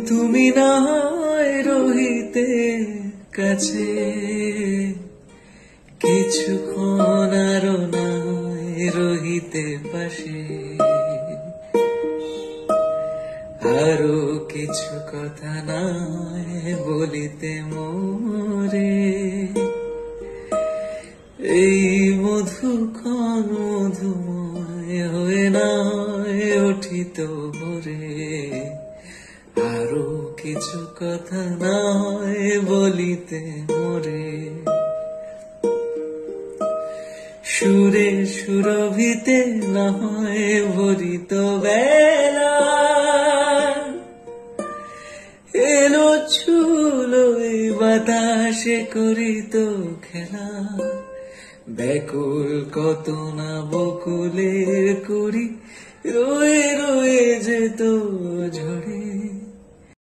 তুমি না হয় রহিতে কাছে, কিছুক্ষণ আরো না হয় রহিতে পাশে, আরো কিছু কথা নাই বলিতে মোরে। এই মধুক্ষণ মধুময় হয়ে নাই উঠিত ভোরে, আরো কিছু কথা নাই বলিতে মোরে। সুরে সুরভিতে না হয় ভরিত বেলা, এলো ছুলো এই বাতাসে করিত খেলা, ব্যাকুল কত না বকুলের করি রয়ে রয়ে যেত ঝরে।